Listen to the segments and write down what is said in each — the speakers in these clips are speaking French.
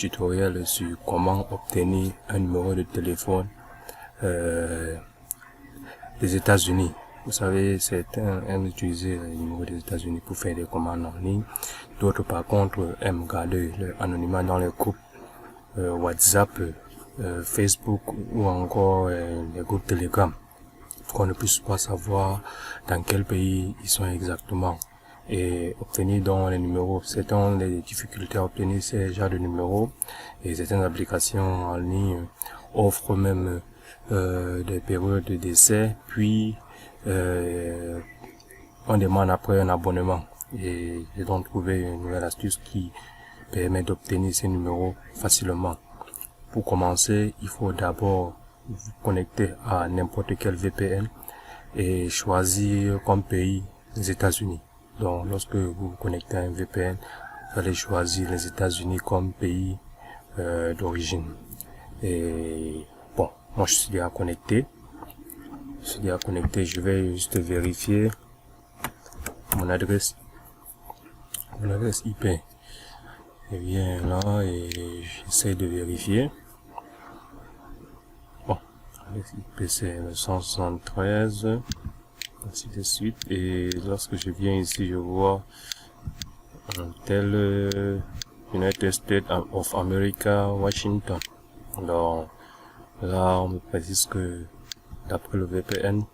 Tutoriel sur comment obtenir un numéro de téléphone des États-Unis. Vous savez, certains aiment utiliser le numéro des États-Unis pour faire des commandes en ligne. D'autres, par contre, aiment garder l'anonymat dans les groupes WhatsApp, Facebook ou encore les groupes Telegram, pour qu'on ne puisse pas savoir dans quel pays ils sont exactement. Et obtenir donc les numéros. Certains ont des difficultés à obtenir ces genres de numéros, et certaines applications en ligne offrent même des périodes de décès, puis on demande après un abonnement. Et j'ai donc trouvé une nouvelle astuce qui permet d'obtenir ces numéros facilement. Pour commencer, il faut d'abord vous connecter à n'importe quel VPN et choisir comme pays les États-Unis. Donc, lorsque vous vous connectez à un VPN, vous allez choisir les États-Unis comme pays d'origine. Et bon, moi je suis déjà connecté. Je vais juste vérifier mon adresse IP. Je viens là et j'essaie de vérifier. Bon, l'adresse IP c'est le 173, ainsi de suite. Et lorsque je viens ici, je vois un tel United States of America, Washington. Alors là, on me précise que d'après le VPN,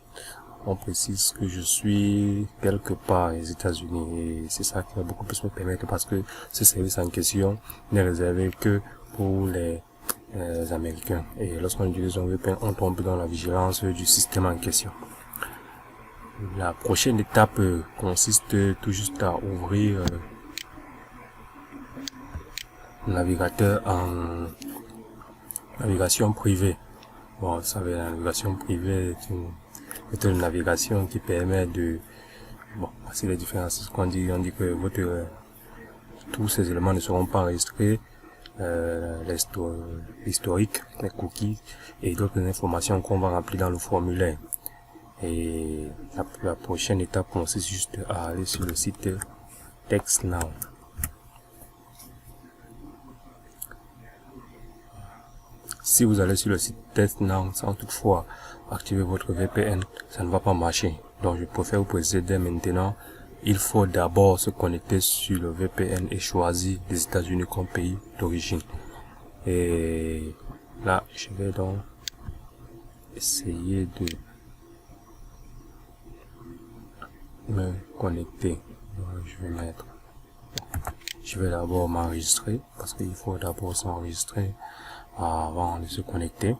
on précise que je suis quelque part aux États-Unis, et c'est ça qui va beaucoup plus me permettre, parce que ce service en question n'est réservé que pour les Américains. Et lorsqu'on utilise un VPN, on tombe dans la vigilance du système en question. La prochaine étape consiste tout juste à ouvrir le navigateur en navigation privée. Bon, vous savez, la navigation privée est une navigation qui permet de, bon, c'est les différences qu'on dit, on dit que tous ces éléments ne seront pas enregistrés, l'historique, les cookies et d'autres informations qu'on va remplir dans le formulaire. Et la prochaine étape consiste juste à aller sur le site TextNow. Si vous allez sur le site TextNow sans toutefois activer votre VPN, ça ne va pas marcher. Donc je préfère vous préciser dès maintenant, il faut d'abord se connecter sur le VPN et choisir les États-Unis comme pays d'origine. Et là, je vais donc essayer de me connecter. Donc, je vais d'abord m'enregistrer, parce qu'il faut d'abord s'enregistrer avant de se connecter.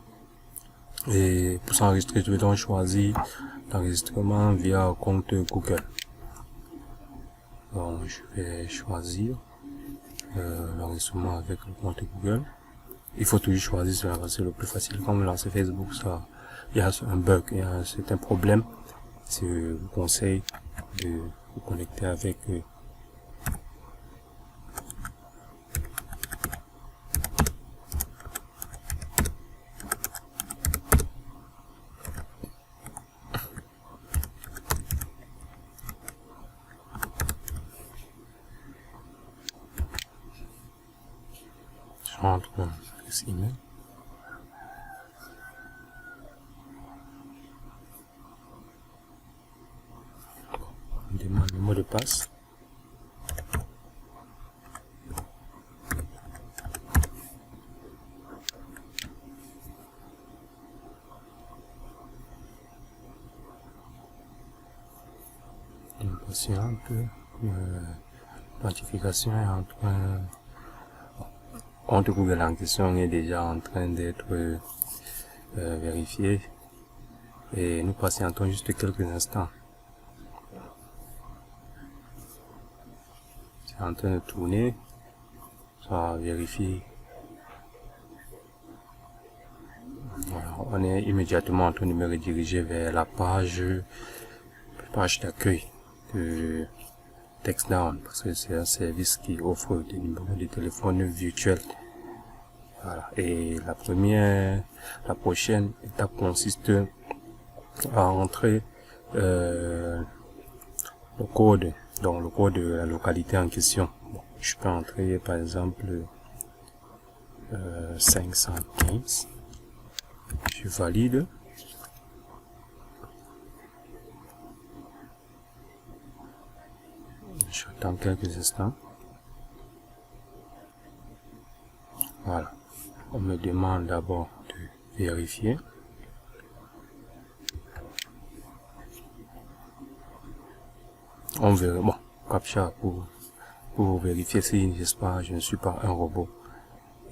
Et pour s'enregistrer, je vais donc choisir l'enregistrement via compte Google. Donc je vais choisir l'enregistrement avec le compte Google. Il faut toujours choisir cela, parce que c'est le plus facile. Quand vous lancez Facebook, ça, il y a un bug, il y a un certain problème. Je vous conseille de vous connecter avec je rentre l'adresse email. On demande le mot de passe. Patiente, l'authentification est en train, compte Google en question est déjà en train d'être vérifié, et nous patientons juste quelques instants. C'est en train de tourner, ça vérifie. Voilà, on est immédiatement en train de me rediriger vers la page d'accueil de TextNow, parce que c'est un service qui offre des numéros de téléphone virtuels. Voilà. Et la prochaine étape consiste à entrer le code, donc le code de la localité en question. Bon, je peux entrer par exemple 515. Je valide. J'attends quelques instants. Voilà. On me demande d'abord de vérifier. On verra. Bon, CAPTCHA pour vérifier si je ne suis pas un robot.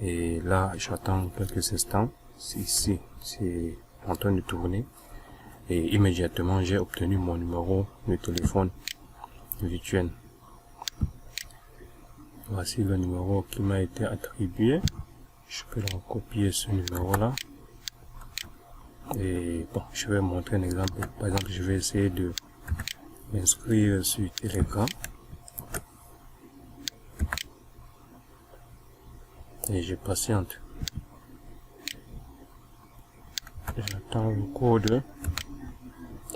Et là, j'attends quelques instants. Ici, c'est en train de tourner. Et immédiatement, j'ai obtenu mon numéro de téléphone virtuel. Voici le numéro qui m'a été attribué. Je peux donc copier ce numéro-là. Et bon, je vais montrer un exemple. Par exemple, je vais essayer de m'inscrire sur Telegram. Et je patiente. J'attends le code.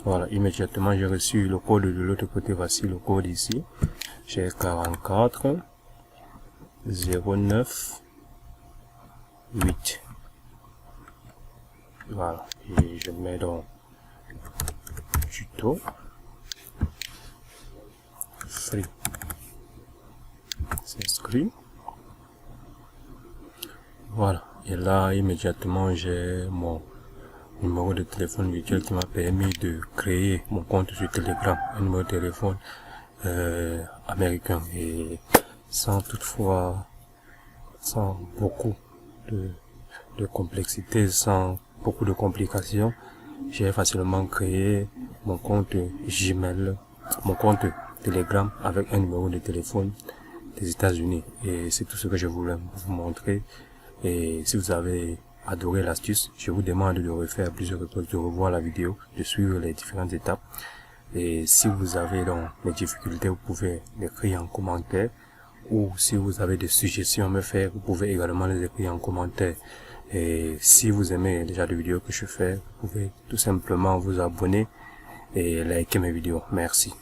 Voilà, immédiatement j'ai reçu le code de l'autre côté. Voici le code ici. J'ai 44 09 8. Voilà, et je mets dans tuto free. S'inscrit. Voilà, et là immédiatement j'ai mon numéro de téléphone virtuel qui m'a permis de créer mon compte sur Telegram, un numéro de téléphone américain, et sans beaucoup de complexité, sans beaucoup de complications, j'ai facilement créé mon compte Gmail, mon compte Telegram avec un numéro de téléphone des États-Unis. Et c'est tout ce que je voulais vous montrer. Et si vous avez adoré l'astuce, je vous demande de refaire plusieurs reprises, de revoir la vidéo, de suivre les différentes étapes. Et si vous avez donc des difficultés, vous pouvez l'écrire en commentaire. Ou si vous avez des suggestions à me faire, vous pouvez également les écrire en commentaire. Et si vous aimez déjà les vidéos que je fais, vous pouvez tout simplement vous abonner et liker mes vidéos. Merci.